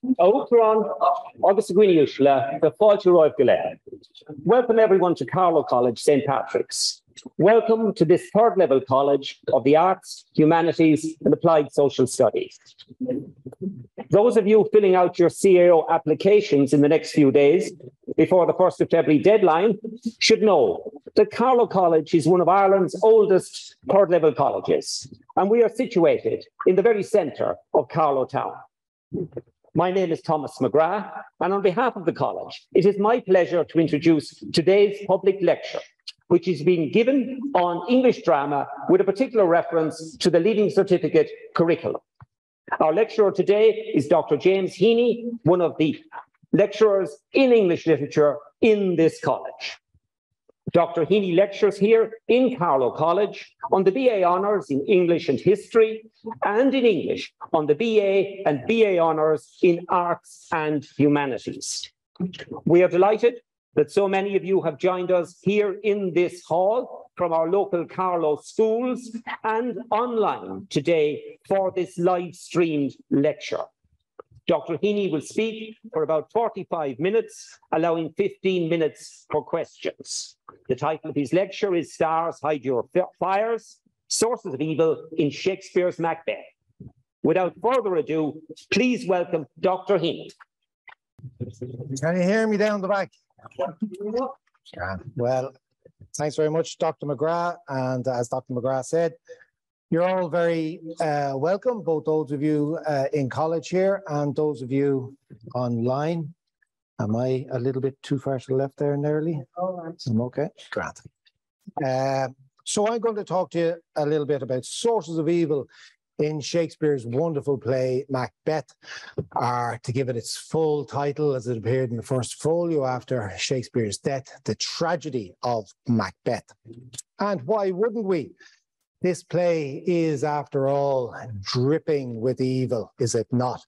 Outron, August Gwiniushla, the Fáilte Roibh Gile. Welcome everyone to Carlow College, St. Patrick's. Welcome to this third level college of the arts, humanities, and applied social studies. Those of you filling out your CAO applications in the next few days before the 1st of February deadline should know that Carlow College is one of Ireland's oldest third level colleges, and we are situated in the very centre of Carlow town. My name is Thomas McGrath, and on behalf of the college, it is my pleasure to introduce today's public lecture, which is being given on English drama with a particular reference to the Leaving Certificate curriculum. Our lecturer today is Dr. James Heaney, one of the lecturers in English literature in this college. Dr. Heaney lectures here in Carlow College on the BA Honours in English and History, and in English on the BA and BA Honours in Arts and Humanities. We are delighted that so many of you have joined us here in this hall from our local Carlow schools and online today for this live-streamed lecture. Dr. Heaney will speak for about 45 minutes, allowing 15 minutes for questions. The title of his lecture is Stars Hide Your Fires, Sources of Evil in Shakespeare's Macbeth. Without further ado, please welcome Dr. Heaney. Can you hear me down the back? Well, thanks very much, Dr. McGrath. And as Dr. McGrath said, you're all very welcome, both those of you in college here and those of you online. Am I a little bit too far to the left there, nearly? I'm okay. Grant. So I'm going to talk to you a little bit about sources of evil in Shakespeare's wonderful play, Macbeth, or to give it its full title as it appeared in the first folio after Shakespeare's death, The Tragedy of Macbeth. And why wouldn't we? This play is, after all, dripping with evil, is it not?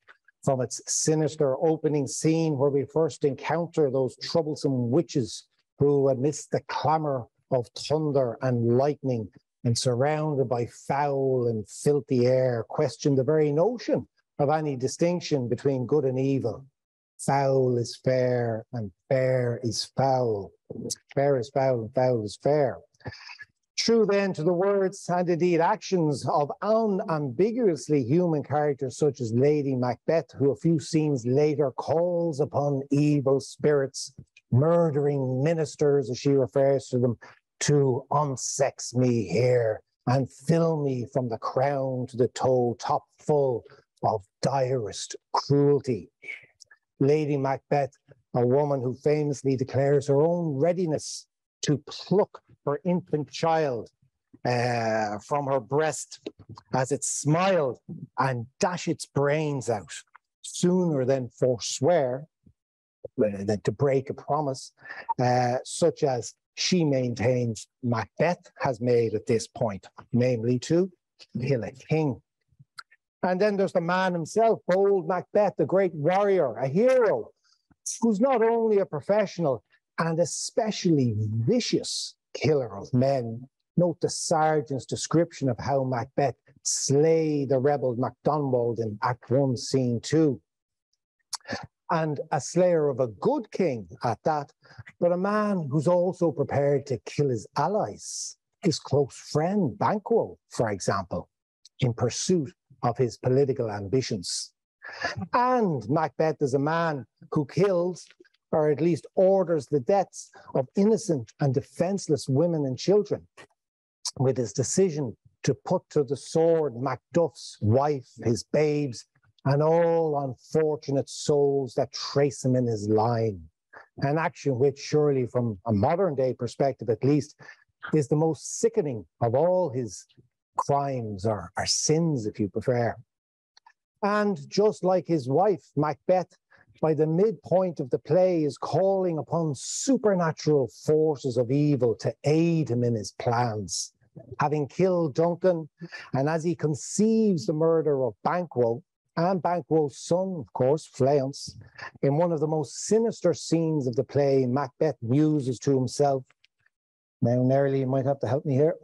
From its sinister opening scene where we first encounter those troublesome witches who, amidst the clamour of thunder and lightning and surrounded by foul and filthy air, question the very notion of any distinction between good and evil. Foul is fair and fair is foul. Fair is foul and foul is fair. True then to the words and indeed actions of unambiguously human characters such as Lady Macbeth, who a few scenes later calls upon evil spirits, murdering ministers, as she refers to them, to unsex me here and fill me from the crown to the toe, top full of direst cruelty. Lady Macbeth, a woman who famously declares her own readiness to pluck her infant child from her breast as it smiled and dash its brains out, sooner than forswear, than to break a promise, such as she maintains Macbeth has made at this point, namely to kill a king. And then there's the man himself, bold Macbeth, the great warrior, a hero, who's not only a professional and especially vicious killer of men. Note the sergeant's description of how Macbeth slayed the rebel MacDonald in Act 1, Scene 2. And a slayer of a good king at that, but a man who's also prepared to kill his allies, his close friend Banquo, for example, in pursuit of his political ambitions. And Macbeth is a man who kills, or at least orders the deaths of innocent and defenseless women and children, with his decision to put to the sword Macduff's wife, his babes, and all unfortunate souls that trace him in his line. An action which, surely from a modern day perspective at least, is the most sickening of all his crimes, or sins if you prefer. And just like his wife, Macbeth, by the midpoint of the play is calling upon supernatural forces of evil to aid him in his plans. Having killed Duncan, and as he conceives the murder of Banquo, and Banquo's son, of course, Fleance, in one of the most sinister scenes of the play, Macbeth muses to himself. Now, Nerly, you might have to help me here.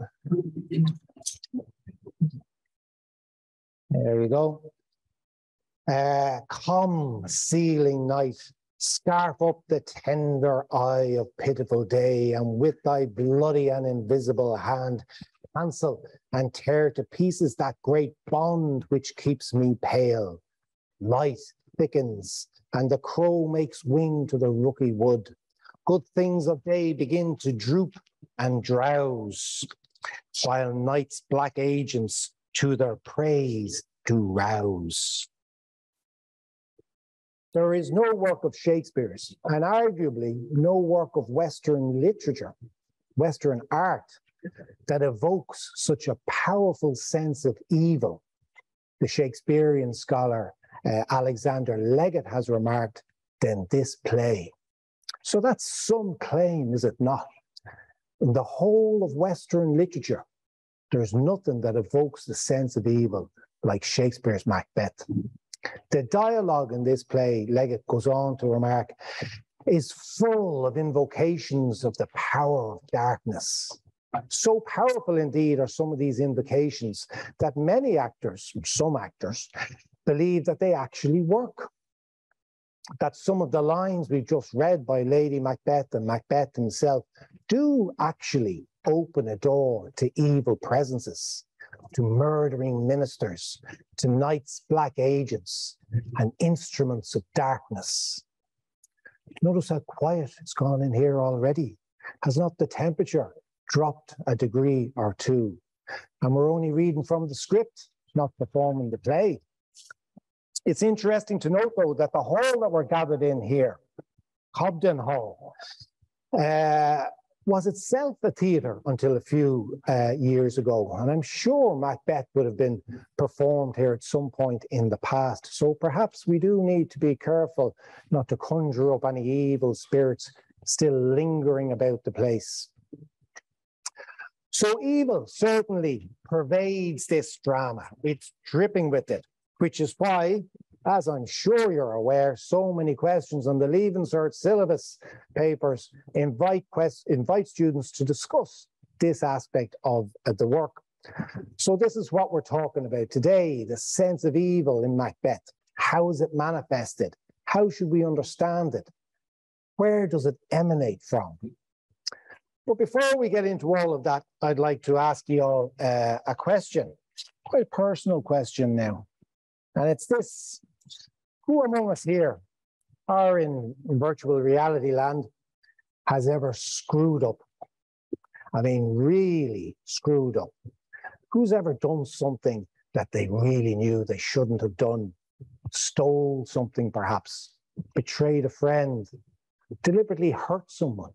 There we go. Come, sealing night, scarf up the tender eye of pitiful day, and with thy bloody and invisible hand, cancel and tear to pieces that great bond which keeps me pale. Light thickens, and the crow makes wing to the rooky wood. Good things of day begin to droop and drowse, while night's black agents to their praise do rouse. There is no work of Shakespeare's, and arguably no work of Western literature, Western art, that evokes such a powerful sense of evil. The Shakespearean scholar Alexander Leggett has remarked, than this play. So that's some claim, is it not? In the whole of Western literature, there's nothing that evokes the sense of evil like Shakespeare's Macbeth. The dialogue in this play, Leggett goes on to remark, is full of invocations of the power of darkness. So powerful indeed are some of these invocations that many actors, some actors, believe that they actually work. That some of the lines we've just read by Lady Macbeth and Macbeth himself do actually open a door to evil presences, to murdering ministers, to night's black agents and instruments of darkness. Notice how quiet it's gone in here already. Has not the temperature dropped a degree or two? And we're only reading from the script, not performing the play. It's interesting to note, though, that the hall that we're gathered in here, Cobden Hall, was itself a theatre until a few years ago. And I'm sure Macbeth would have been performed here at some point in the past. So perhaps we do need to be careful not to conjure up any evil spirits still lingering about the place. So evil certainly pervades this drama. It's dripping with it, which is why, as I'm sure you're aware, so many questions on the Leaving Cert syllabus papers invite students to discuss this aspect of the work. So this is what we're talking about today, the sense of evil in Macbeth. How is it manifested? How should we understand it? Where does it emanate from? But before we get into all of that, I'd like to ask you all a question, quite a personal question now. And it's this: who among us here, or in virtual reality land, has ever screwed up? I mean, really screwed up. Who's ever done something that they really knew they shouldn't have done? Stole something perhaps, betrayed a friend, deliberately hurt someone,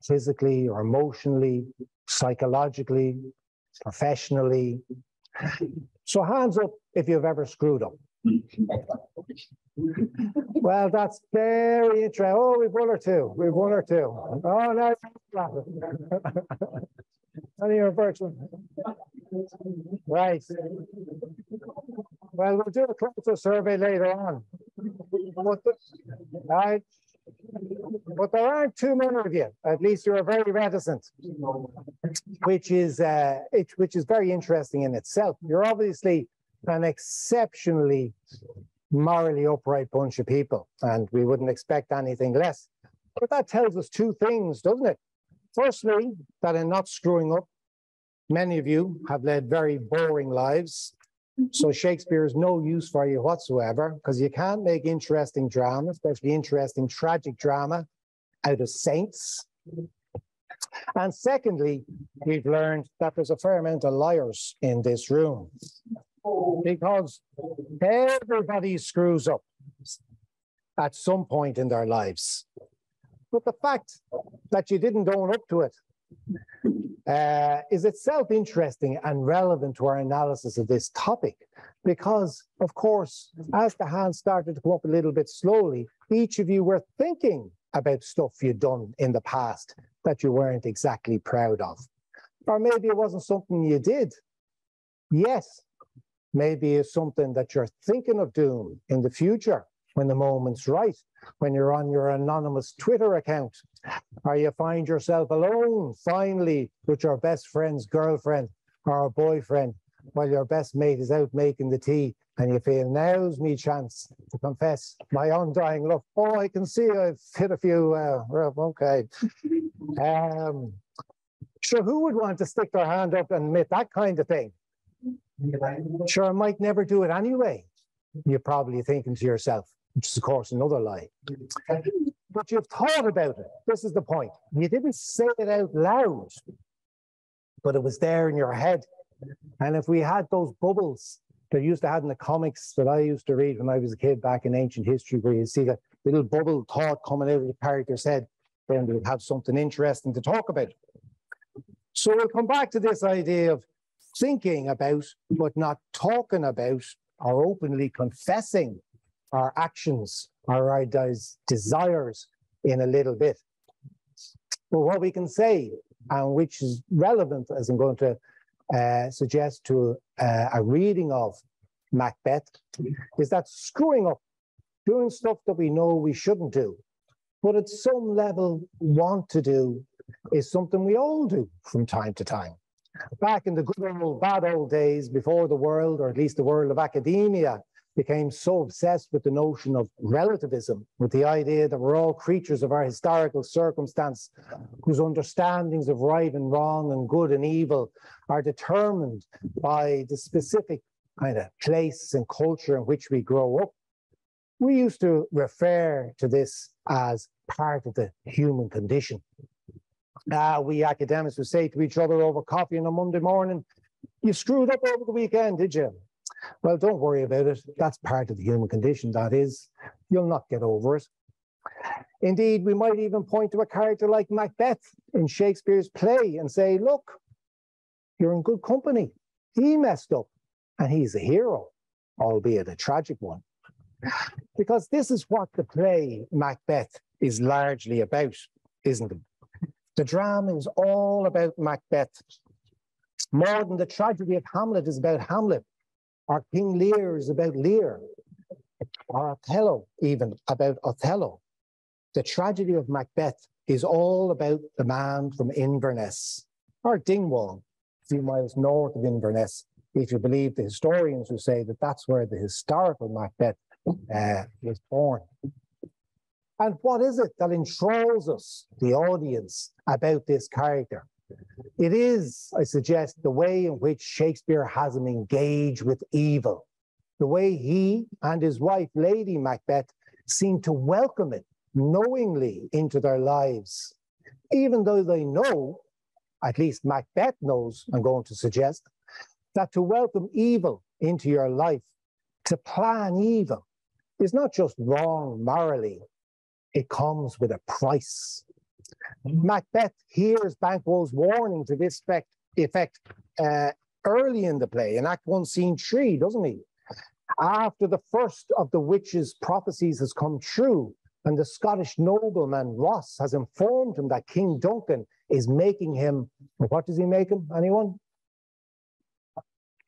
physically or emotionally, psychologically, professionally? So hands up if you've ever screwed up. Well, that's very interesting. Oh, we've one or two. We've one or two. Oh, no. Any of virtual. Right. Well, we'll do a closer survey later on. Right. But there aren't too many of you. At least you're very reticent, which is very interesting in itself. You're obviously an exceptionally morally upright bunch of people, and we wouldn't expect anything less. But that tells us two things, doesn't it? Firstly, that in not screwing up, many of you have led very boring lives. So Shakespeare is no use for you whatsoever, because you can't make interesting drama, especially interesting tragic drama, out of saints. And secondly, we've learned that there's a fair amount of liars in this room, because everybody screws up at some point in their lives. But the fact that you didn't own up to it is itself interesting and relevant to our analysis of this topic, because, of course, as the hands started to come up a little bit slowly, each of you were thinking about stuff you'd done in the past that you weren't exactly proud of. Or maybe it wasn't something you did. Yes, maybe it's something that you're thinking of doing in the future when the moment's right, when you're on your anonymous Twitter account, or you find yourself alone finally with your best friend's girlfriend or boyfriend, while your best mate is out making the tea, and you feel, now's me chance to confess my undying love. Oh, I can see I've hit a few, okay. Sure, who would want to stick their hand up and admit that kind of thing? Sure, I might never do it anyway. You're probably thinking to yourself, which is, of course, another lie. But you've thought about it. This is the point. You didn't say it out loud, but it was there in your head. And if we had those bubbles that you used to have in the comics that I used to read when I was a kid back in ancient history, where you see that little bubble thought coming out of the character's head, then they would have something interesting to talk about. So we'll come back to this idea of thinking about, but not talking about, or openly confessing our actions, our desires in a little bit. But what we can say, and which is relevant, as I'm going to suggest to a reading of Macbeth, is that screwing up, doing stuff that we know we shouldn't do, but at some level want to do, is something we all do from time to time. Back in the good old, bad old days, before the world, or at least the world of academia, became so obsessed with the notion of relativism, with the idea that we're all creatures of our historical circumstance, whose understandings of right and wrong and good and evil are determined by the specific kind of place and culture in which we grow up. We used to refer to this as part of the human condition. We academics would say to each other over coffee on a Monday morning, "You screwed up over the weekend, did you?" Well, don't worry about it. That's part of the human condition, that is. You'll not get over it. Indeed, we might even point to a character like Macbeth in Shakespeare's play and say, look, you're in good company. He messed up, and he's a hero, albeit a tragic one. Because this is what the play Macbeth is largely about, isn't it? The drama is all about Macbeth. More than the tragedy of Hamlet is about Hamlet, or King Lear is about Lear, or Othello even about Othello. The tragedy of Macbeth is all about the man from Inverness, or Dingwall, a few miles north of Inverness, if you believe the historians who say that that's where the historical Macbeth was born. And what is it that enthralls us, the audience, about this character? It is, I suggest, the way in which Shakespeare has him engage with evil, the way he and his wife, Lady Macbeth, seem to welcome it knowingly into their lives, even though they know, at least Macbeth knows, I'm going to suggest, that to welcome evil into your life, to plan evil, is not just wrong morally, it comes with a price. Macbeth hears Banquo's warning to this effect early in the play, in Act 1, Scene 3, doesn't he? After the first of the witch's prophecies has come true, and the Scottish nobleman Ross has informed him that King Duncan is making him, what does he make him, anyone?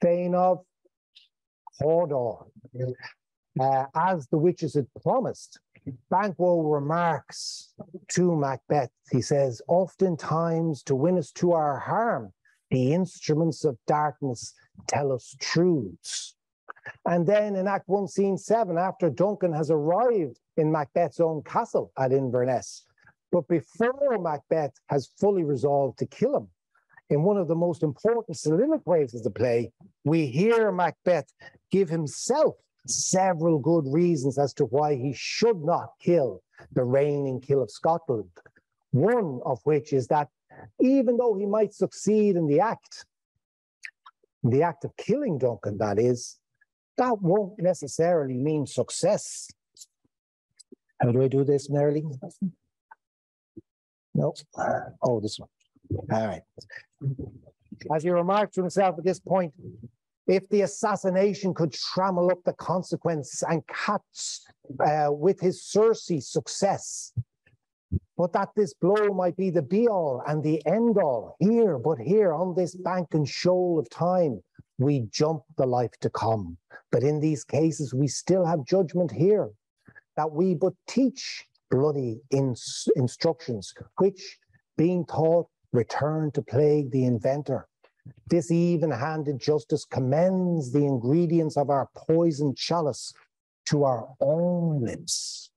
Thane of Hodor. As the witches had promised, Banquo remarks to Macbeth, he says, oftentimes to win us to our harm, the instruments of darkness tell us truths. And then in Act 1, Scene 7, after Duncan has arrived in Macbeth's own castle at Inverness, but before Macbeth has fully resolved to kill him, in one of the most important soliloquies of the play, we hear Macbeth give himself several good reasons as to why he should not kill the reigning King of Scotland. One of which is that even though he might succeed in the act of killing Duncan, that is, that won't necessarily mean success. How do I do this, Nerly? No. Oh, this one. All right. As he remarked to himself at this point, if the assassination could trammel up the consequence and catch with his surcy success, but that this blow might be the be-all and the end-all, here on this bank and shoal of time, we jump the life to come. But in these cases, we still have judgment here, that we but teach bloody instructions, which, being taught, return to plague the inventor. This even-handed justice commends the ingredients of our poisoned chalice to our own lips.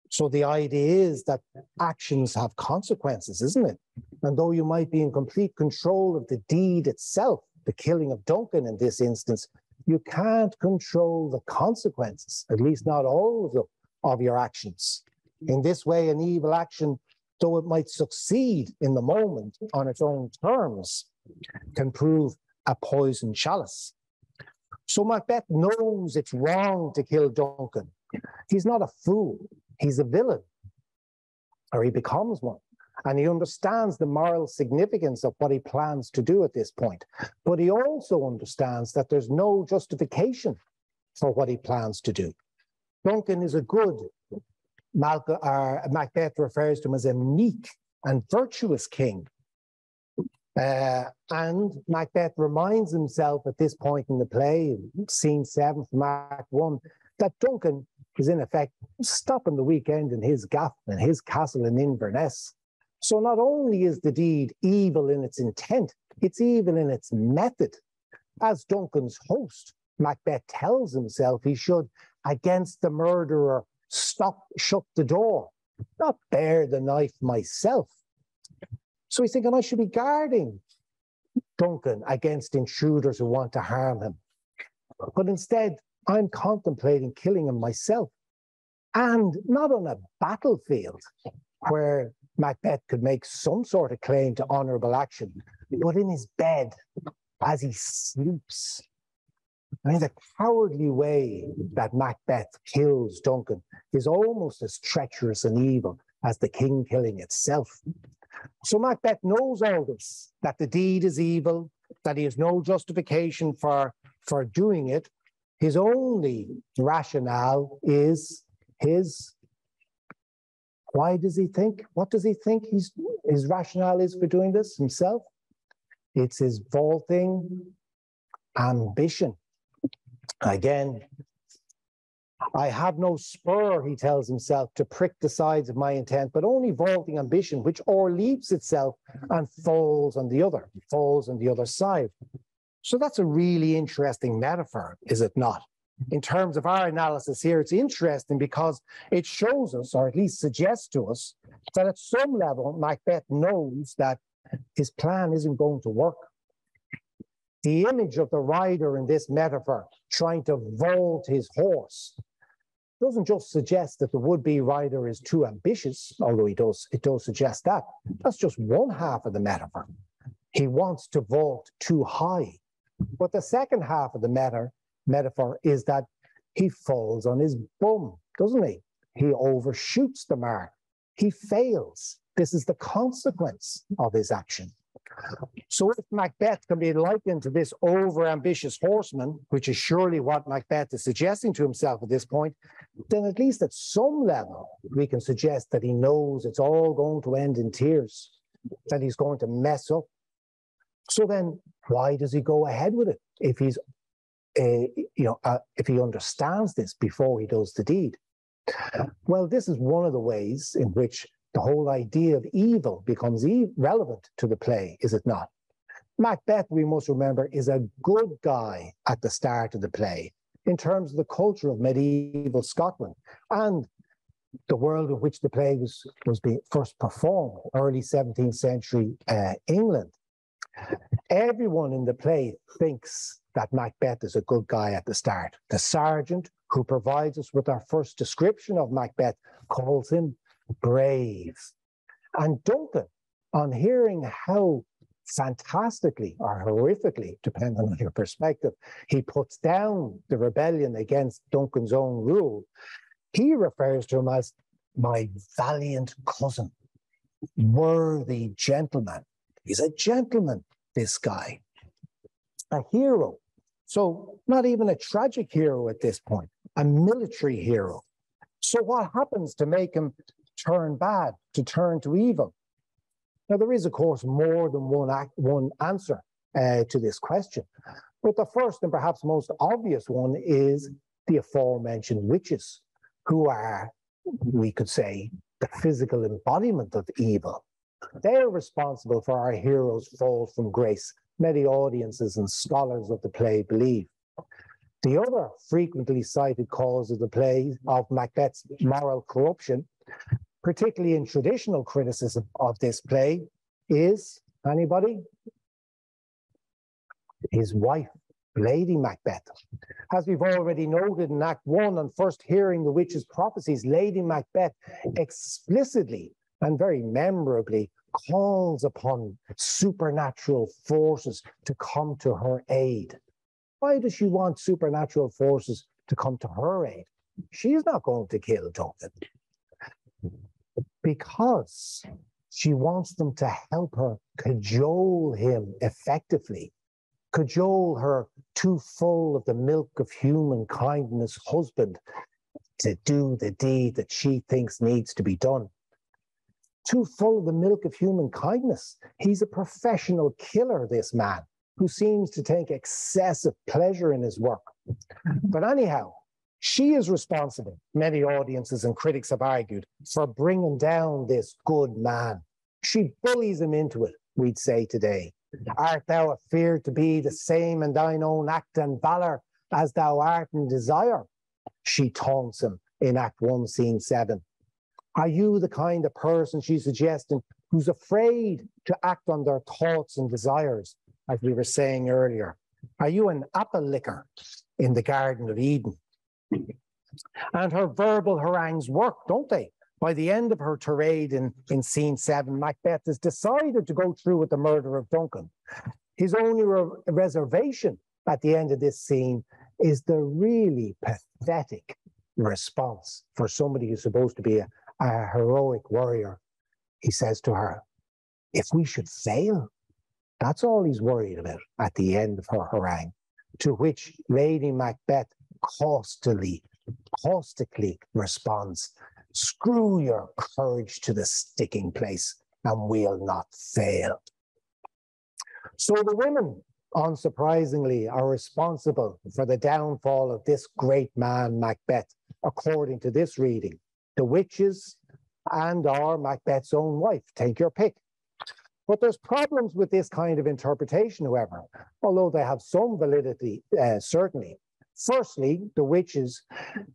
So the idea is that actions have consequences, isn't it? And though you might be in complete control of the deed itself, the killing of Duncan in this instance, you can't control the consequences, at least not all of them, of your actions. In this way, an evil action, though it might succeed in the moment on its own terms, can prove a poisoned chalice. So Macbeth knows it's wrong to kill Duncan. He's not a fool. He's a villain, or he becomes one. And he understands the moral significance of what he plans to do at this point. But he also understands that there's no justification for what he plans to do. Duncan is a good, Macbeth refers to him as a meek and virtuous king. And Macbeth reminds himself at this point in the play, scene 7 from Act 1, that Duncan is in effect stopping the weekend in his gaff and his castle in Inverness. So not only is the deed evil in its intent, it's evil in its method. As Duncan's host, Macbeth tells himself he should, against the murderer, shut the door, not bear the knife myself. So he's thinking, I should be guarding Duncan against intruders who want to harm him. But instead, I'm contemplating killing him myself. And not on a battlefield where Macbeth could make some sort of claim to honourable action, but in his bed as he sleeps. I mean, the cowardly way that Macbeth kills Duncan is almost as treacherous and evil as the king killing itself. So Macbeth knows all this, that the deed is evil, that he has no justification for doing it. His only rationale is his. Why does he think? What does he think his rationale is for doing this himself? It's his vaulting ambition. Again, I have no spur, he tells himself, to prick the sides of my intent, but only vaulting ambition, which o'erleaps itself and falls on the other side. So that's a really interesting metaphor, is it not? In terms of our analysis here, it's interesting because it shows us, or at least suggests to us, that at some level, Macbeth knows that his plan isn't going to work. The image of the rider in this metaphor trying to vault his horse doesn't just suggest that the would-be rider is too ambitious, although it does suggest that. That's just one half of the metaphor. He wants to vault too high. But the second half of the metaphor is that he falls on his bum, doesn't he? He overshoots the mark. He fails. This is the consequence of his action. So if Macbeth can be likened to this over-ambitious horseman, which is surely what Macbeth is suggesting to himself at this point, then at least at some level, we can suggest that he knows it's all going to end in tears, that he's going to mess up. So then why does he go ahead with it if he's, if he understands this before he does the deed? Well, this is one of the ways in which the whole idea of evil becomes relevant to the play, is it not? Macbeth, we must remember, is a good guy at the start of the play in terms of the culture of medieval Scotland and the world in which the play was being first performed, early 17th century England. Everyone in the play thinks that Macbeth is a good guy at the start. The sergeant who provides us with our first description of Macbeth calls him brave. And Duncan, on hearing how fantastically or horrifically, depending on your perspective, he puts down the rebellion against Duncan's own rule, he refers to him as my valiant cousin, worthy gentleman. He's a gentleman, this guy. A hero. So not even a tragic hero at this point, a military hero. So what happens to make him turn bad, to turn to evil? Now, there is, of course, more than one answer to this question. But the first and perhaps most obvious one is the aforementioned witches, who are, we could say, the physical embodiment of evil. They're responsible for our hero's fall from grace many audiences and scholars of the play believe. The other frequently cited cause of the play of Macbeth's moral corruption, particularly in traditional criticism of this play, is, anybody? His wife, Lady Macbeth. As we've already noted in Act 1, on first hearing the witch's prophecies, Lady Macbeth explicitly and very memorably calls upon supernatural forces to come to her aid. Why does she want supernatural forces to come to her aid? She's not going to kill Duncan. Because she wants them to help her cajole him effectively, cajole her too full of the milk of human kindness husband to do the deed that she thinks needs to be done. Too full of the milk of human kindness. He's a professional killer, this man, who seems to take excessive pleasure in his work. But anyhow, she is responsible, many audiences and critics have argued, for bringing down this good man. She bullies him into it, we'd say today. Art thou afeard to be the same in thine own act and valour as thou art in desire? She taunts him in Act 1, Scene 7. Are you the kind of person, she's suggesting, who's afraid to act on their thoughts and desires, as we were saying earlier? Are you an apple licker in the Garden of Eden? And her verbal harangues work, don't they? By the end of her tirade in Scene 7, Macbeth has decided to go through with the murder of Duncan. His only reservation at the end of this scene is the really pathetic response for somebody who's supposed to be a heroic warrior. He says to her, if we should fail, that's all he's worried about at the end of her harangue. To which Lady Macbeth caustically responds, screw your courage to the sticking place and we'll not fail. So the women, unsurprisingly, are responsible for the downfall of this great man, Macbeth, according to this reading. The witches and/or Macbeth's own wife, take your pick. But there's problems with this kind of interpretation, however, although they have some validity, certainly. Firstly, the witches,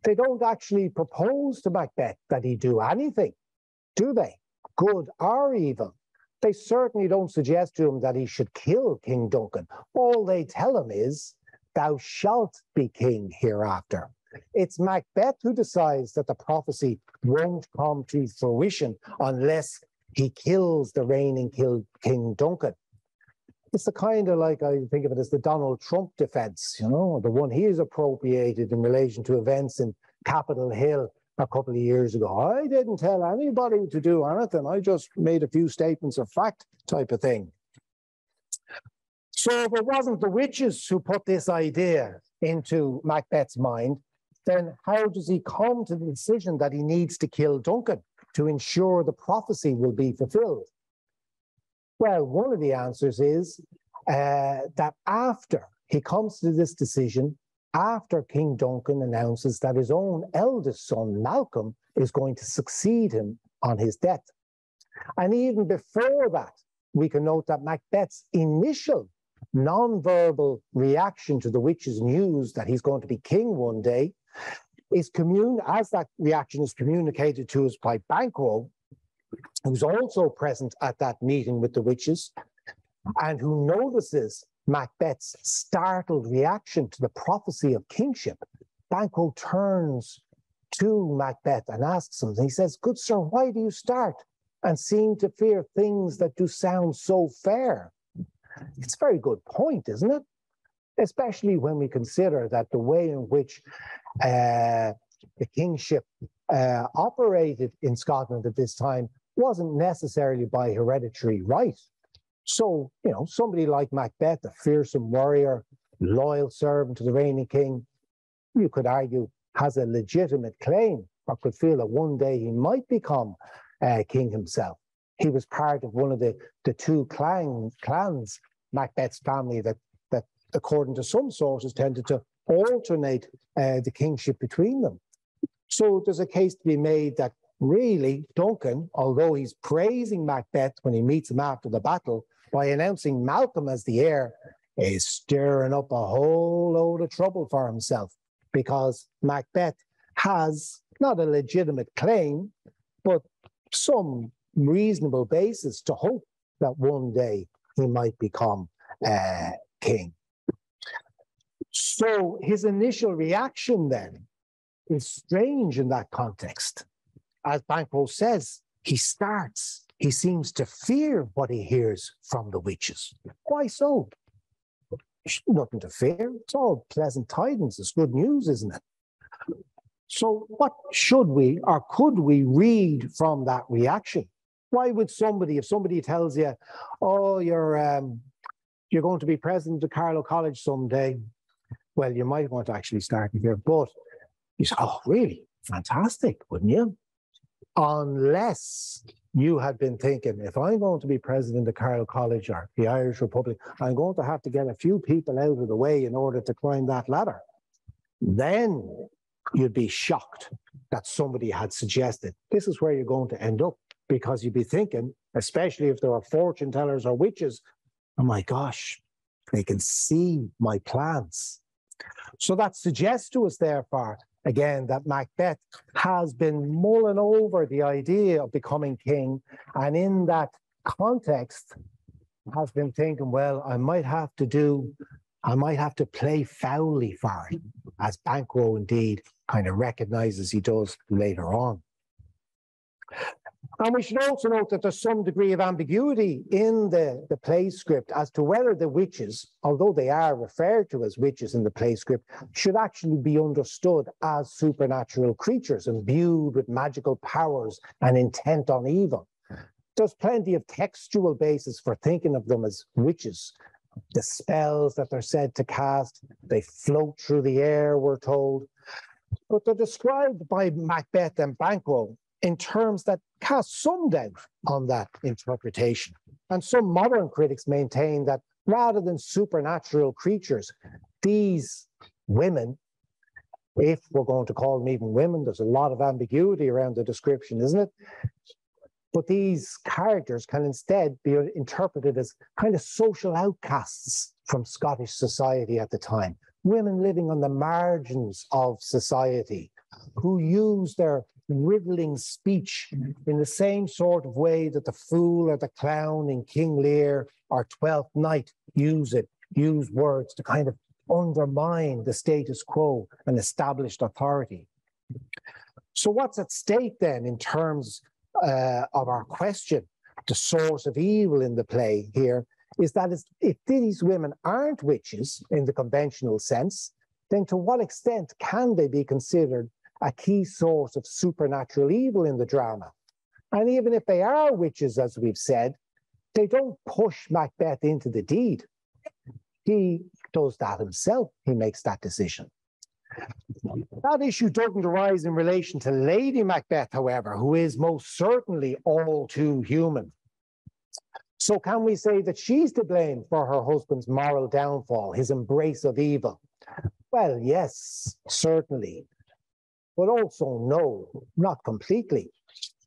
they don't actually propose to Macbeth that he do anything, do they? Good or evil. They certainly don't suggest to him that he should kill King Duncan. All they tell him is, thou shalt be king hereafter. It's Macbeth who decides that the prophecy won't come to fruition unless he kills the reigning King Duncan. It's the kind of, like, I think of it as the Donald Trump defense, you know, the one he has appropriated in relation to events in Capitol Hill a couple of years ago. I didn't tell anybody to do anything. I just made a few statements of fact type of thing. So if it wasn't the witches who put this idea into Macbeth's mind, then how does he come to the decision that he needs to kill Duncan to ensure the prophecy will be fulfilled? Well, one of the answers is that after he comes to this decision, after King Duncan announces that his own eldest son, Malcolm, is going to succeed him on his death. And even before that, we can note that Macbeth's initial non-verbal reaction to the witch's news that he's going to be king one day is as that reaction is communicated to us by Banquo, who's also present at that meeting with the witches, and who notices Macbeth's startled reaction to the prophecy of kingship. Banquo turns to Macbeth and asks him, and he says, good sir, why do you start and seem to fear things that do sound so fair? It's a very good point, isn't it? Especially when we consider that the way in which the kingship operated in Scotland at this time wasn't necessarily by hereditary right. So, you know, somebody like Macbeth, a fearsome warrior, loyal servant to the reigning king, you could argue has a legitimate claim, or could feel that one day he might become king himself. He was part of one of the two clans, Macbeth's family, that according to some sources tended to alternate the kingship between them. So there's a case to be made that really Duncan, although he's praising Macbeth when he meets him after the battle, by announcing Malcolm as the heir, is stirring up a whole load of trouble for himself, because Macbeth has not a legitimate claim, but some reasonable basis to hope that one day he might become king. So his initial reaction then is strange in that context. As Banquo says, he seems to fear what he hears from the witches. Why so? Nothing to fear. It's all pleasant tidings. It's good news, isn't it? So what should we or could we read from that reaction? Why would somebody, if somebody tells you, oh, you're going to be president of Carlow College someday, well, you might want to actually start here, but you say, oh, really? Fantastic, wouldn't you? Unless you had been thinking, if I'm going to be president of Carlow College or the Irish Republic, I'm going to have to get a few people out of the way in order to climb that ladder. Then you'd be shocked that somebody had suggested this is where you're going to end up, because you'd be thinking, especially if there are fortune tellers or witches, oh my gosh, they can see my plans. So that suggests to us, therefore, again, that Macbeth has been mulling over the idea of becoming king, and in that context has been thinking, well, I might have to play foully for it, as Banquo indeed kind of recognizes he does later on. And we should also note that there's some degree of ambiguity in the play script as to whether the witches, although they are referred to as witches in the play script, should actually be understood as supernatural creatures imbued with magical powers and intent on evil. There's plenty of textual basis for thinking of them as witches. The spells that they're said to cast, they float through the air, we're told. But they're described by Macbeth and Banquo in terms that cast some doubt on that interpretation. And some modern critics maintain that rather than supernatural creatures, these women, if we're going to call them even women, there's a lot of ambiguity around the description, isn't it? But these characters can instead be interpreted as kind of social outcasts from Scottish society at the time. Women living on the margins of society, who use their riddling speech in the same sort of way that the fool or the clown in King Lear or Twelfth Night use words to kind of undermine the status quo and established authority. So what's at stake then in terms of our question, the source of evil in the play here, is that if these women aren't witches in the conventional sense, then to what extent can they be considered a key source of supernatural evil in the drama? And even if they are witches, as we've said, they don't push Macbeth into the deed. He does that himself. He makes that decision. That issue doesn't arise in relation to Lady Macbeth, however, who is most certainly all too human. So can we say that she's to blame for her husband's moral downfall, his embrace of evil? Well, yes, certainly. But also no, not completely.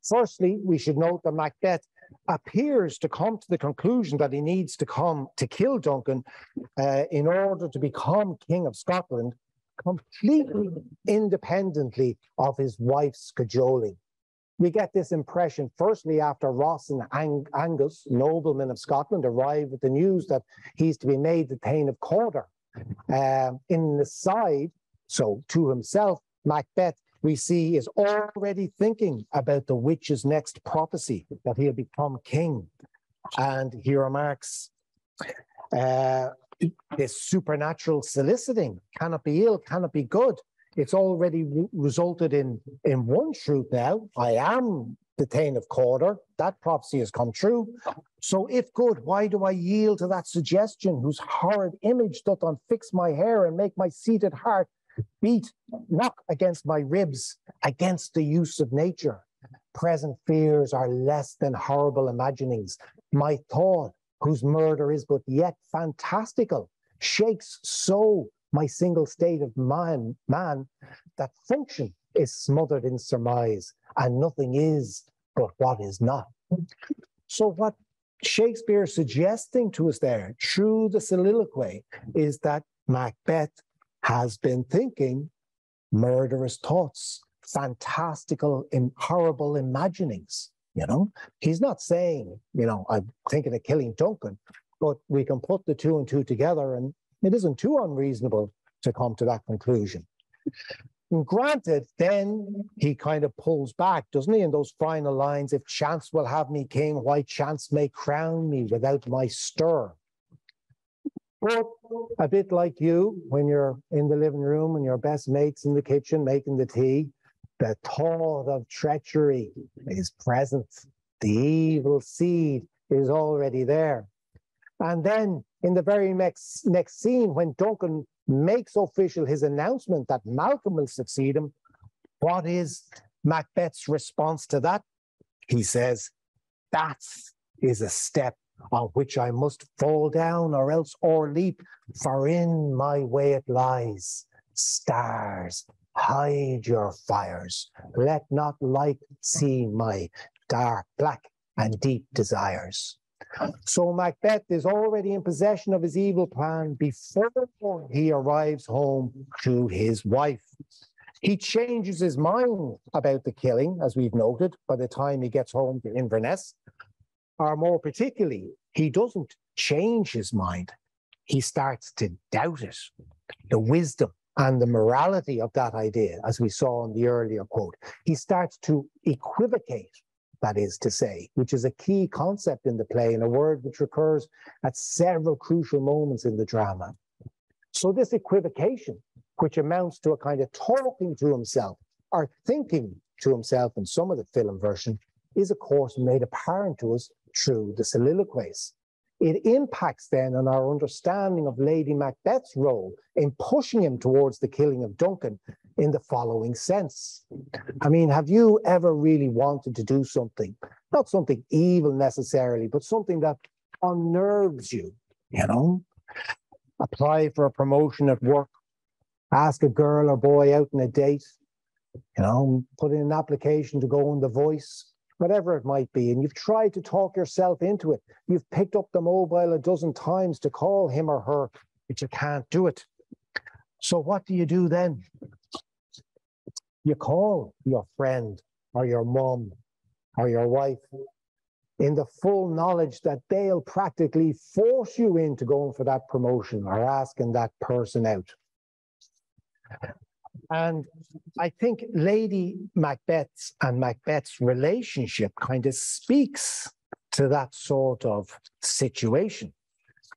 Firstly, we should note that Macbeth appears to come to the conclusion that he needs to kill Duncan in order to become King of Scotland, completely independently of his wife's cajoling. We get this impression, firstly, after Ross and Angus, noblemen of Scotland, arrive with the news that he's to be made the Thane of Cawdor. In the side, so to himself, Macbeth, we see, is already thinking about the witch's next prophecy, that he'll become king. And he remarks, this supernatural soliciting, can it be ill, can it be good? It's already resulted in one truth now. I am the Thane of Cawdor. That prophecy has come true. So if good, why do I yield to that suggestion, whose horrid image doth unfix my hair and make my seated heart beat, knock against my ribs, against the use of nature? Present fears are less than horrible imaginings. My thought, whose murder is but yet fantastical, shakes so my single state of man, that function is smothered in surmise, and nothing is but what is not. So what Shakespeare suggesting to us there through the soliloquy is that Macbeth has been thinking murderous thoughts, fantastical, horrible imaginings. He's not saying, I'm thinking of killing Duncan, but we can put the two and two together, and it isn't too unreasonable to come to that conclusion. And granted, then he kind of pulls back, doesn't he, in those final lines, if chance will have me king, why chance may crown me without my stir. But a bit like you, when you're in the living room and your best mate's in the kitchen making the tea, the thought of treachery is present. The evil seed is already there. And then in the very next scene, when Duncan makes official his announcement that Malcolm will succeed him, what is Macbeth's response to that? He says, that is a step on which I must fall down or else o'erleap, for in my way it lies. Stars, hide your fires. Let not light see my dark, black, and deep desires. So Macbeth is already in possession of his evil plan before he arrives home to his wife. He changes his mind about the killing, as we've noted, by the time he gets home to Inverness. Or more particularly, he doesn't change his mind. He starts to doubt it. The wisdom and the morality of that idea, as we saw in the earlier quote. He starts to equivocate, that is to say, which is a key concept in the play and a word which recurs at several crucial moments in the drama. So this equivocation, which amounts to a kind of talking to himself or thinking to himself in some of the film version, is of course made apparent to us through the soliloquies. It impacts then on our understanding of Lady Macbeth's role in pushing him towards the killing of Duncan in the following sense. I mean, have you ever really wanted to do something, not something evil necessarily, but something that unnerves you, Apply for a promotion at work, ask a girl or boy out on a date, put in an application to go on The Voice, whatever it might be, and you've tried to talk yourself into it. You've picked up the mobile a dozen times to call him or her, but you can't do it. So what do you do then? You call your friend or your mum or your wife in the full knowledge that they'll practically force you into going for that promotion or asking that person out. And I think Lady Macbeth's and Macbeth's relationship kind of speaks to that sort of situation.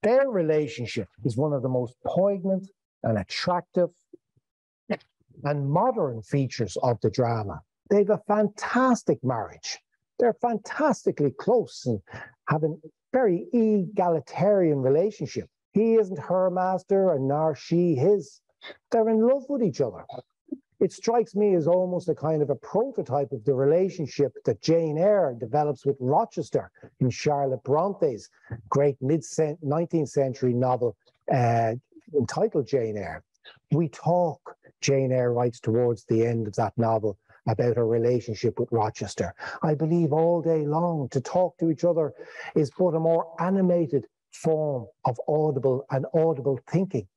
Their relationship is one of the most poignant and attractive and modern features of the drama. They have a fantastic marriage. They're fantastically close and have a very egalitarian relationship. He isn't her master and nor she his. They're in love with each other. It strikes me as almost a kind of a prototype of the relationship that Jane Eyre develops with Rochester in Charlotte Bronte's great mid-19th century novel entitled Jane Eyre. We talk, Jane Eyre writes towards the end of that novel, about her relationship with Rochester. I believe all day long to talk to each other is but a more animated form of audible thinking.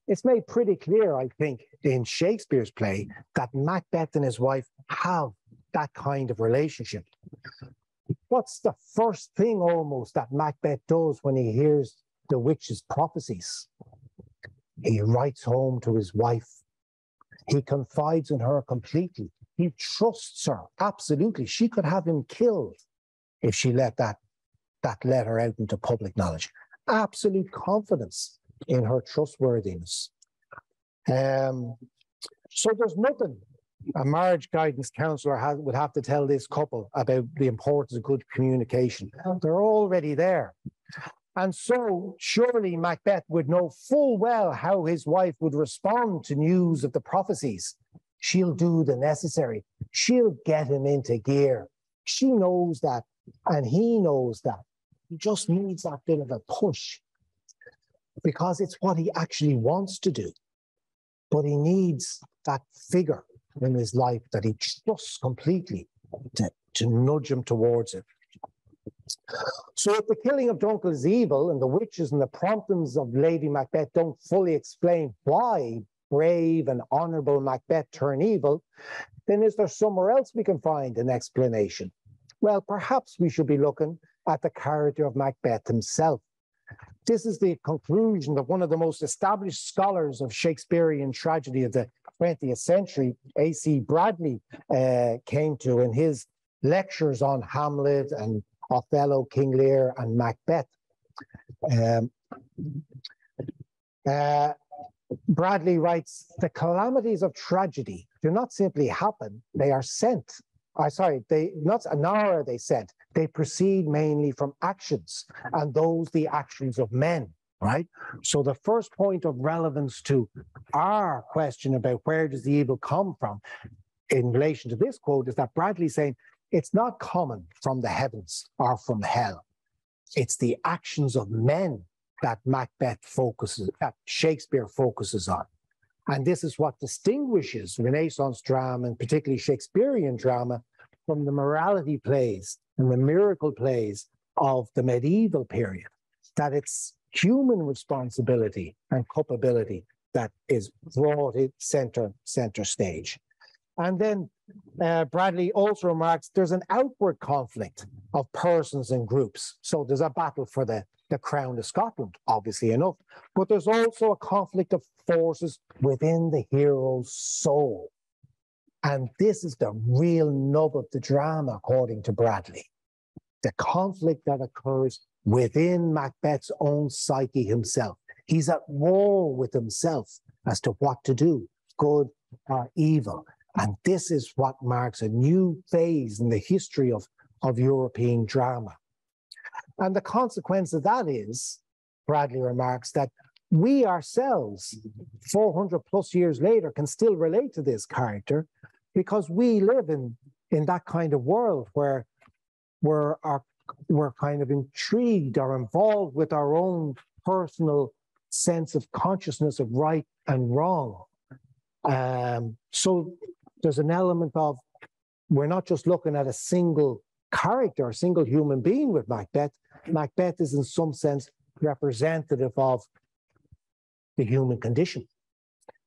It's made pretty clear, I think, in Shakespeare's play that Macbeth and his wife have that kind of relationship. What's the first thing almost that Macbeth does when he hears the witch's prophecies? He writes home to his wife. He confides in her completely. He trusts her, absolutely. She could have him killed if she let that letter out into public knowledge. Absolute confidence in her trustworthiness. So there's nothing a marriage guidance counsellor would have to tell this couple about the importance of good communication. They're already there. And so surely Macbeth would know full well how his wife would respond to news of the prophecies. She'll do the necessary. She'll get him into gear. She knows that, and he knows that. He just needs that bit of a push because it's what he actually wants to do. But he needs that figure in his life that he trusts completely to nudge him towards it. So if the killing of Dunkel is evil and the witches and the promptings of Lady Macbeth don't fully explain why brave and honourable Macbeth turn evil, then is there somewhere else we can find an explanation? Well, perhaps we should be looking at the character of Macbeth himself. This is the conclusion that one of the most established scholars of Shakespearean tragedy of the 20th century, A.C. Bradley, came to in his lectures on Hamlet and Othello, King Lear, and Macbeth. Bradley writes, the calamities of tragedy do not simply happen, they are sent. Nor are they sent. They proceed mainly from actions, and those the actions of men, right? So the first point of relevance to our question about where does the evil come from in relation to this quote is that Bradley's saying it's not coming from the heavens or from hell. It's the actions of men that Shakespeare focuses on. And this is what distinguishes Renaissance drama, and particularly Shakespearean drama, from the morality plays and the miracle plays of the medieval period, that it's human responsibility and culpability that is brought in center stage. And then Bradley also remarks there's an outward conflict of persons and groups. So there's a battle for the crown of Scotland, obviously enough, but there's also a conflict of forces within the hero's soul. And this is the real nub of the drama, according to Bradley. The conflict that occurs within Macbeth's own psyche himself. He's at war with himself as to what to do, good or evil. And this is what marks a new phase in the history of European drama. And the consequence of that is, Bradley remarks, that we ourselves, 400 plus years later, can still relate to this character because we live in that kind of world where we're kind of intrigued or involved with our own personal sense of consciousness of right and wrong. So there's an element of, we're not just looking at a single character, a single human being with Macbeth. Macbeth is in some sense representative of the human condition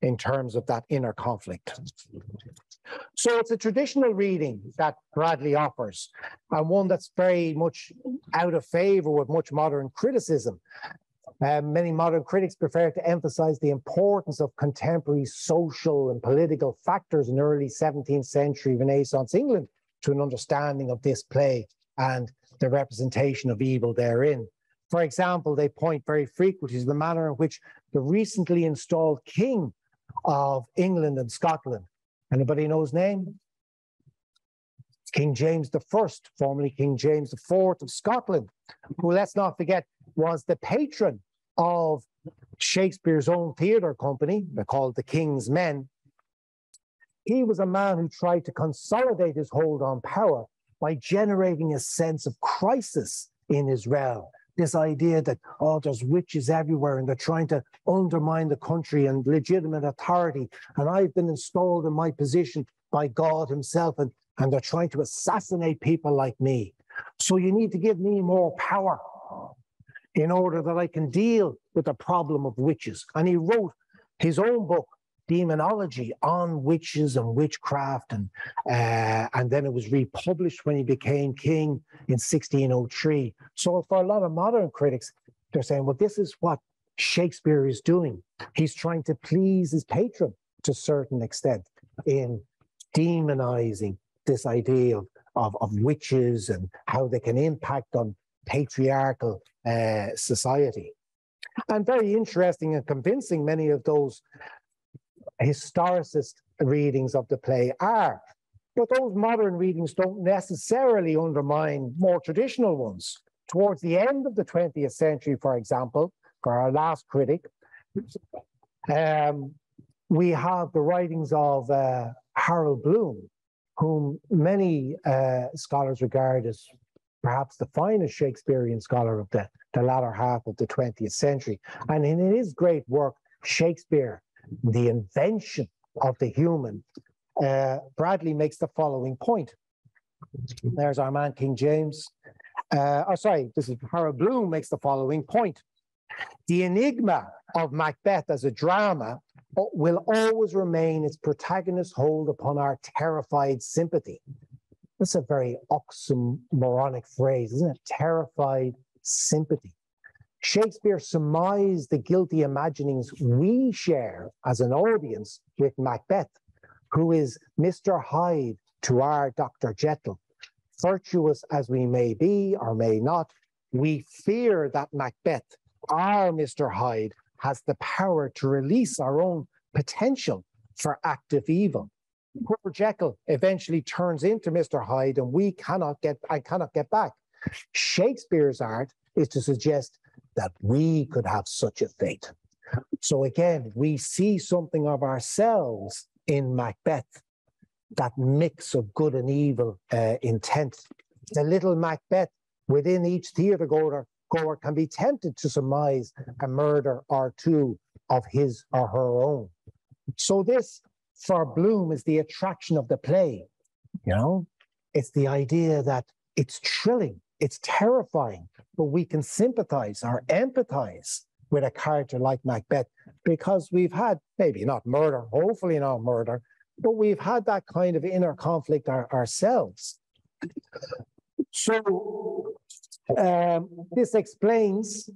in terms of that inner conflict. So it's a traditional reading that Bradley offers, and one that's very much out of favor with much modern criticism. Many modern critics prefer to emphasize the importance of contemporary social and political factors in early 17th century Renaissance England to an understanding of this play and the representation of evil therein. For example, they point very frequently to the manner in which the recently installed king of England and Scotland, anybody know his name? King James I, formerly King James IV of Scotland, who, let's not forget, was the patron of Shakespeare's own theatre company, they're called the King's Men. He was a man who tried to consolidate his hold on power by generating a sense of crisis in his realm. This idea that, oh, there's witches everywhere and they're trying to undermine the country and legitimate authority. And I've been installed in my position by God himself, and they're trying to assassinate people like me. So you need to give me more power in order that I can deal with the problem of witches. And he wrote his own book, Demonology, on witches and witchcraft, and then it was republished when he became king in 1603. So for a lot of modern critics, they're saying, well, this is what Shakespeare is doing. He's trying to please his patron to a certain extent in demonizing this idea of witches and how they can impact on patriarchal society. And very interesting and convincing many of those historicist readings of the play are. But those modern readings don't necessarily undermine more traditional ones. Towards the end of the 20th century, for example, for our last critic, we have the writings of Harold Bloom, whom many scholars regard as perhaps the finest Shakespearean scholar of the latter half of the 20th century. And in his great work, Shakespeare, the Invention of the Human, Bradley makes the following point. There's our man, King James. this is Harold Bloom makes the following point. The enigma of Macbeth as a drama will always remain its protagonist's hold upon our terrified sympathy. That's a very oxymoronic phrase, isn't it? Terrified sympathy. Shakespeare surmised the guilty imaginings we share as an audience with Macbeth, who is Mr. Hyde to our Dr. Jekyll. Virtuous as we may be or may not, we fear that Macbeth, our Mr. Hyde, has the power to release our own potential for active evil. Poor Jekyll eventually turns into Mr. Hyde, and I cannot get back. Shakespeare's art is to suggest that we could have such a fate. So again, we see something of ourselves in Macbeth, that mix of good and evil intent. The little Macbeth within each theatre goer can be tempted to surmise a murder or two of his or her own. So this, for Bloom, is the attraction of the play. You know, it's the idea that it's thrilling, it's terrifying, but we can sympathize or empathize with a character like Macbeth because we've had, maybe not murder, hopefully not murder, but we've had that kind of inner conflict ourselves. So this explains,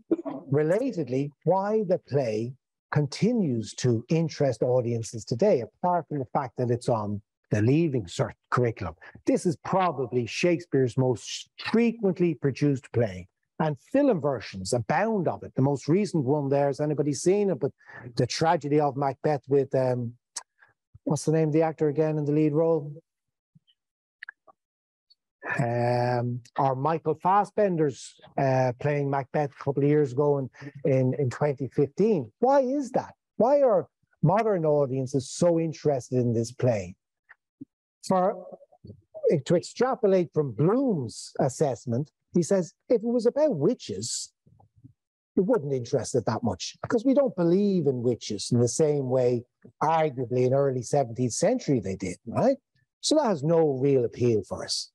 relatedly, why the play continues to interest audiences today, apart from the fact that it's on the Leaving Cert curriculum. This is probably Shakespeare's most frequently produced play, and film versions abound of it. The most recent one there, has anybody seen it? But the tragedy of Macbeth with, what's the name of the actor again in the lead role? Or Michael Fassbender's playing Macbeth a couple of years ago in 2015. Why is that? Why are modern audiences so interested in this play? To extrapolate from Bloom's assessment, he says, if it was about witches, it wouldn't interest it that much because we don't believe in witches in the same way, arguably, in early 17th century they did, right? So that has no real appeal for us.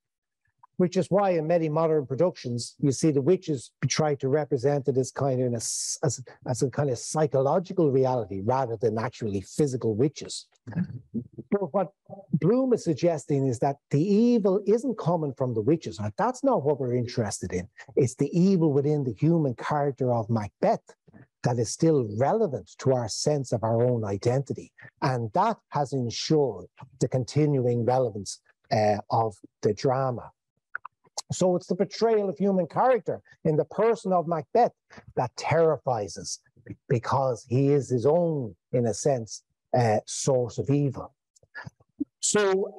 Which is why in many modern productions, you see the witches try to represent it as kind of as a kind of psychological reality rather than actually physical witches. But what Bloom is suggesting is that the evil isn't coming from the witches. Now, that's not what we're interested in. It's the evil within the human character of Macbeth that is still relevant to our sense of our own identity. And that has ensured the continuing relevance of the drama. So it's the portrayal of human character in the person of Macbeth that terrifies us because he is his own, in a sense, source of evil. So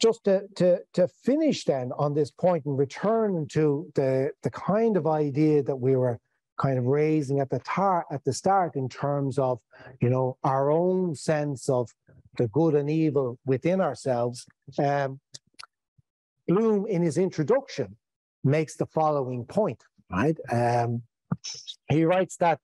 just to finish then on this point and return to the kind of idea that we were kind of raising at the start in terms of, you know, our own sense of the good and evil within ourselves, Bloom, in his introduction, makes the following point, right? He writes that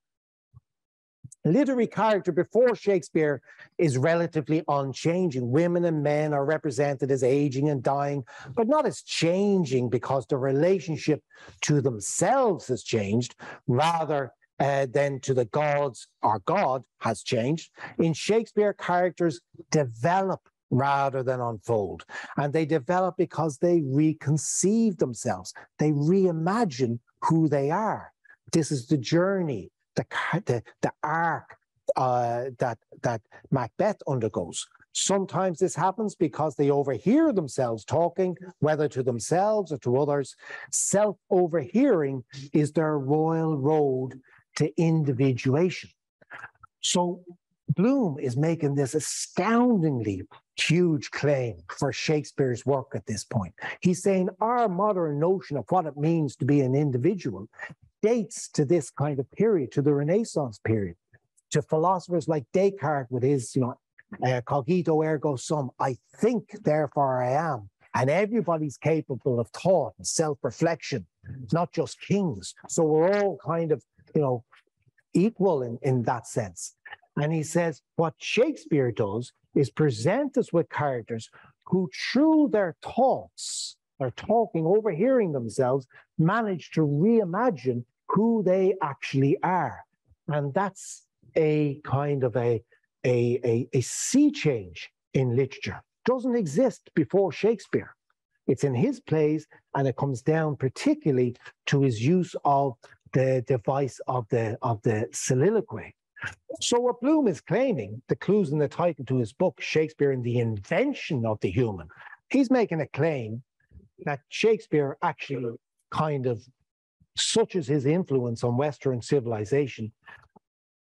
literary character before Shakespeare is relatively unchanging. Women and men are represented as aging and dying, but not as changing because the relationship to themselves has changed, rather than to the gods or God has changed. In Shakespeare, characters develop rather than unfold. And they develop because they reconceive themselves. They reimagine who they are. This is the journey, the arc that Macbeth undergoes. Sometimes this happens because they overhear themselves talking, whether to themselves or to others. Self-overhearing is their royal road to individuation. So Bloom is making this astoundingly huge claim for Shakespeare's work at this point. He's saying our modern notion of what it means to be an individual dates to this kind of period, to the Renaissance period, to philosophers like Descartes with his, cogito ergo sum, I think, therefore I am. And everybody's capable of thought and self-reflection, not just kings. So we're all kind of, equal in that sense. And he says what Shakespeare does is present us with characters who, through their thoughts, they're talking, overhearing themselves, manage to reimagine who they actually are. And that's a kind of a sea change in literature. Doesn't exist before Shakespeare. It's in his plays, and it comes down particularly to his use of the device of the soliloquy. So what Bloom is claiming, the clues in the title to his book, Shakespeare and the Invention of the Human, he's making a claim that Shakespeare actually kind of, such as his influence on Western civilization,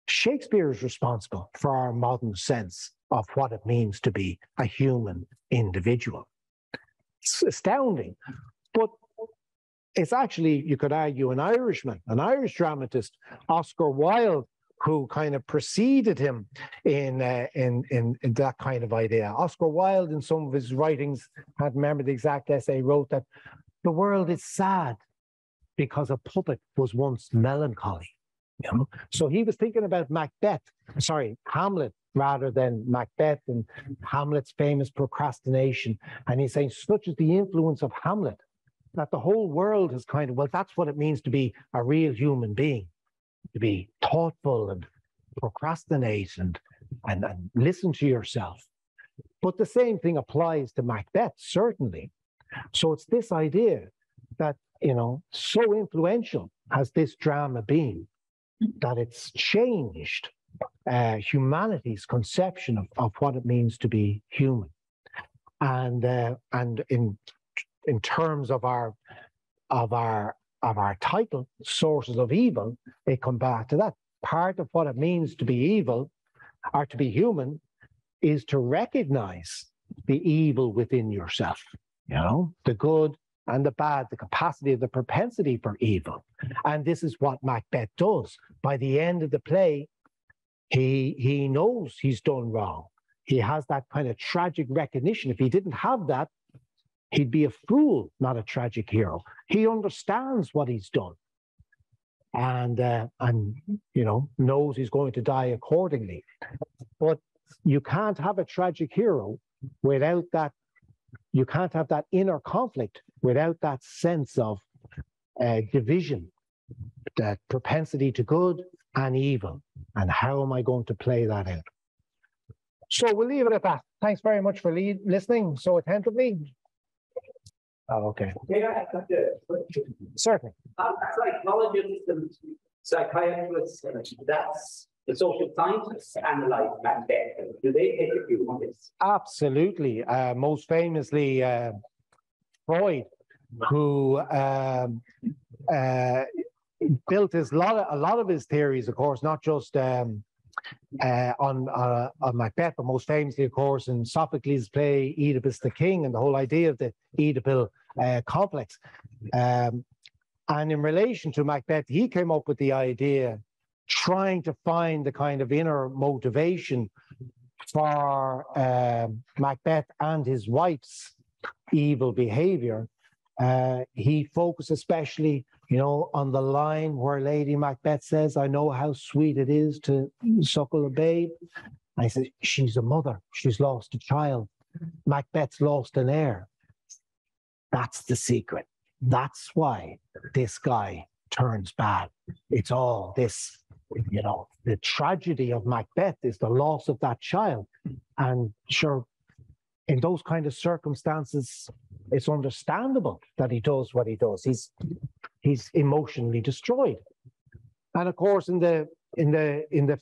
Shakespeare is responsible for our modern sense of what it means to be a human individual. It's astounding, but it's actually, you could argue, an Irishman, an Irish dramatist, Oscar Wilde, who kind of preceded him in that kind of idea. Oscar Wilde, in some of his writings, I can't remember the exact essay, wrote that the world is sad because a puppet was once melancholy. You know? So he was thinking about Hamlet, rather than Macbeth and Hamlet's famous procrastination. And he's saying, such is the influence of Hamlet, that the whole world has kind of, well, that's what it means to be a real human being, to be thoughtful and procrastinate and listen to yourself. But the same thing applies to Macbeth, certainly. So it's this idea that, you know, so influential has this drama been, that it's changed humanity's conception of what it means to be human. And in terms of our title, Sources of Evil, they come back to that. Part of what it means to be evil, or to be human, is to recognize the evil within yourself, you know, the good and the bad, the capacity, the propensity for evil. And this is what Macbeth does. By the end of the play, he knows he's done wrong. He has that kind of tragic recognition. If he didn't have that, he'd be a fool, not a tragic hero. He understands what he's done, and you know, knows he's going to die accordingly. But you can't have a tragic hero without that. You can't have that inner conflict without that sense of division, that propensity to good and evil. And how am I going to play that out? So we'll leave it at that. Thanks very much for listening so attentively. Oh, okay. Certainly. Psychologists and psychiatrists, that's the social scientists analyze Macbeth. Do they take a view on this? Absolutely. Most famously, Freud, who built a lot of his theories, of course, not just on Macbeth, but most famously, of course, in Sophocles' play Oedipus the King, and the whole idea of the Oedipal complex. And in relation to Macbeth, he came up with the idea, trying to find the kind of inner motivation for Macbeth and his wife's evil behavior. He focused especially, you know, on the line where Lady Macbeth says, "I know how sweet it is to suckle a babe." And he says, she's a mother, she's lost a child. Macbeth's lost an heir. That's the secret. That's why this guy turns bad. It's all this, you know, the tragedy of Macbeth is the loss of that child. And sure, in those kind of circumstances, it's understandable that he does what he does. He's emotionally destroyed. And of course, in the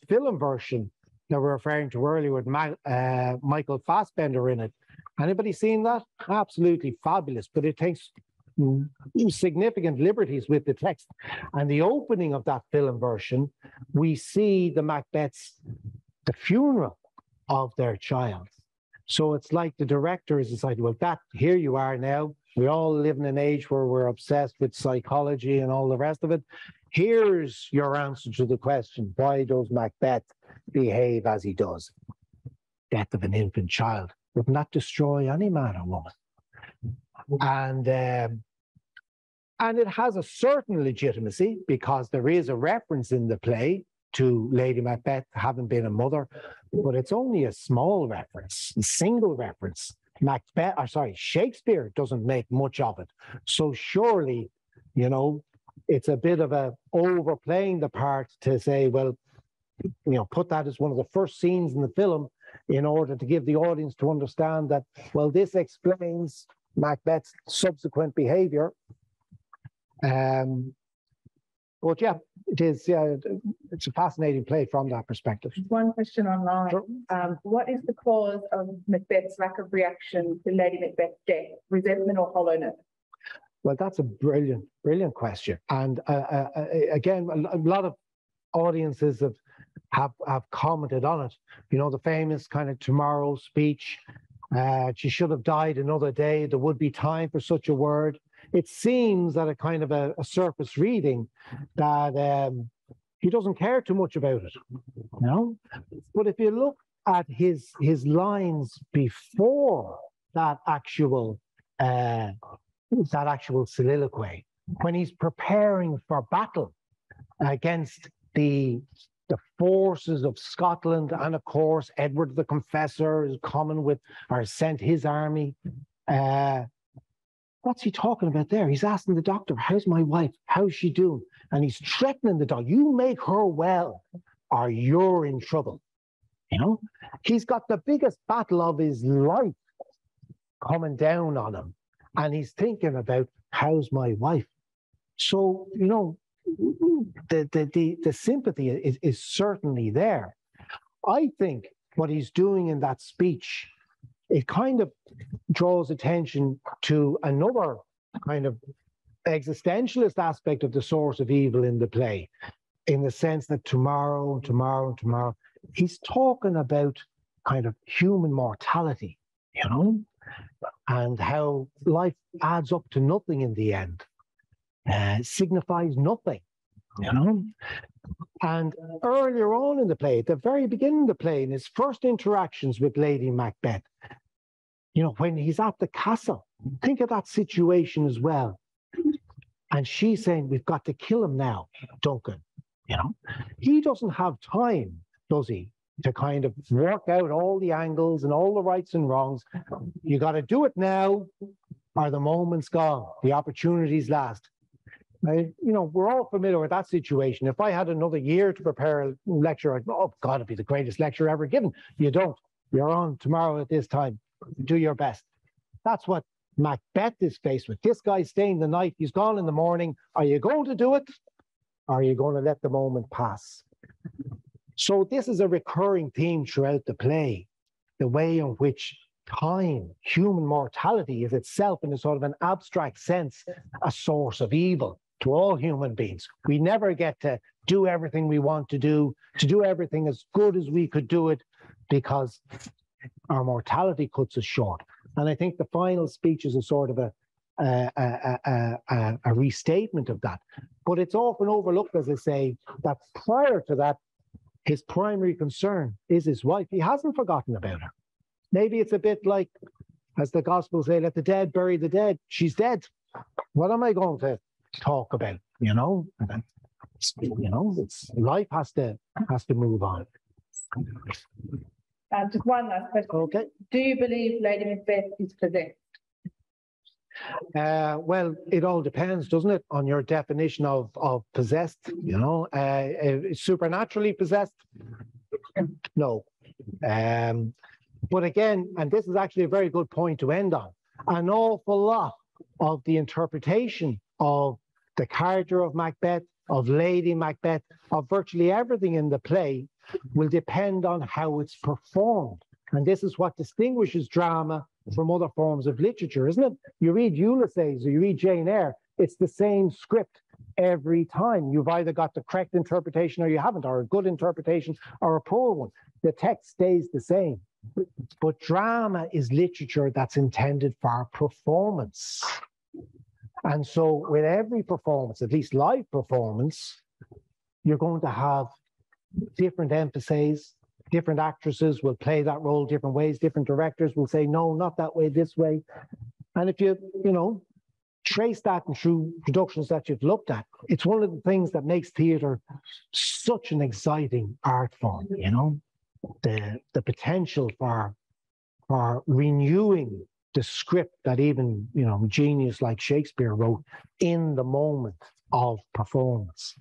film version that we're referring to earlier with Michael Fassbender in it, anybody seen that? Absolutely fabulous, but it takes significant liberties with the text. And the opening of that film version, we see the Macbeths, the funeral of their child. So it's like the director has decided, well, here you are now. We all live in an age where we're obsessed with psychology and all the rest of it. Here's your answer to the question, why does Macbeth behave as he does? Death of an infant child. Wouldn't that destroy any man or woman? And it has a certain legitimacy because there is a reference in the play to Lady Macbeth having been a mother, but it's only a small reference, a single reference. Shakespeare doesn't make much of it. So surely, you know, it's a bit of a overplaying the part to say, well, you know, put that as one of the first scenes in the film in order to give the audience to understand that, well, this explains Macbeth's subsequent behavior. But yeah, it is. Yeah, it's a fascinating play from that perspective. One question online. Sure. What is the cause of Macbeth's lack of reaction to Lady Macbeth's death? Resentment or hollowness? Well, that's a brilliant, brilliant question. And again, a lot of audiences have commented on it. You know, the famous kind of tomorrow speech. She should have died another day. There would be time for such a word. It seems that a kind of a surface reading that he doesn't care too much about it, you know. But if you look at his lines before that actual soliloquy, when he's preparing for battle against the forces of Scotland, and of course Edward the Confessor is coming with, or sent his army. What's he talking about there? He's asking the doctor, how's my wife? How's she doing? And he's threatening the doctor, you make her well or you're in trouble. You know, he's got the biggest battle of his life coming down on him. And he's thinking about, how's my wife? So, you know, the sympathy is certainly there. I think what he's doing in that speech, it kind of draws attention to another kind of existentialist aspect of the source of evil in the play, in the sense that tomorrow, he's talking about kind of human mortality, you know, and how life adds up to nothing in the end, signifies nothing, you know. And earlier on in the play, at the very beginning of the play, in his first interactions with Lady Macbeth, you know, when he's at the castle, think of that situation as well. And she's saying, we've got to kill him now, Duncan. You know, he doesn't have time, does he, to kind of work out all the angles and all the rights and wrongs. You got to do it now, or the moment's gone, the opportunity's last. You know, we're all familiar with that situation. If I had another year to prepare a lecture, I'd go, oh God, it'd be the greatest lecture ever given. You don't. You're on tomorrow at this time. Do your best. That's what Macbeth is faced with. This guy's staying the night. He's gone in the morning. Are you going to do it? Or are you going to let the moment pass? So this is a recurring theme throughout the play, the way in which time, human mortality, is itself, in a sort of an abstract sense, a source of evil to all human beings. We never get to do everything we want to do everything as good as we could do it, because our mortality cuts us short. And I think the final speech is a sort of a restatement of that. But it's often overlooked, as I say, that prior to that, his primary concern is his wife. He hasn't forgotten about her. Maybe it's a bit like, as the Gospels say, let the dead bury the dead. She's dead. What am I going to talk about? You know, it's life has to move on. Just one last question. Okay. Do you believe Lady Macbeth is possessed? Well, it all depends, doesn't it, on your definition of possessed? You know, supernaturally possessed? No. But again, and this is actually a very good point to end on, an awful lot of the interpretation of the character of Macbeth, of Lady Macbeth, of virtually everything in the play will depend on how it's performed. And this is what distinguishes drama from other forms of literature, isn't it? You read Ulysses or you read Jane Eyre, it's the same script every time. You've either got the correct interpretation or you haven't, or a good interpretation or a poor one. The text stays the same. But drama is literature that's intended for performance. And so with every performance, at least live performance, you're going to have different emphases. Different actresses will play that role different ways. Different directors will say, no, not that way, this way. And if you trace that through productions that you've looked at, it's one of the things that makes theatre such an exciting art form, you know, the potential for or renewing the script that even, you know, genius like Shakespeare wrote in the moment of performance.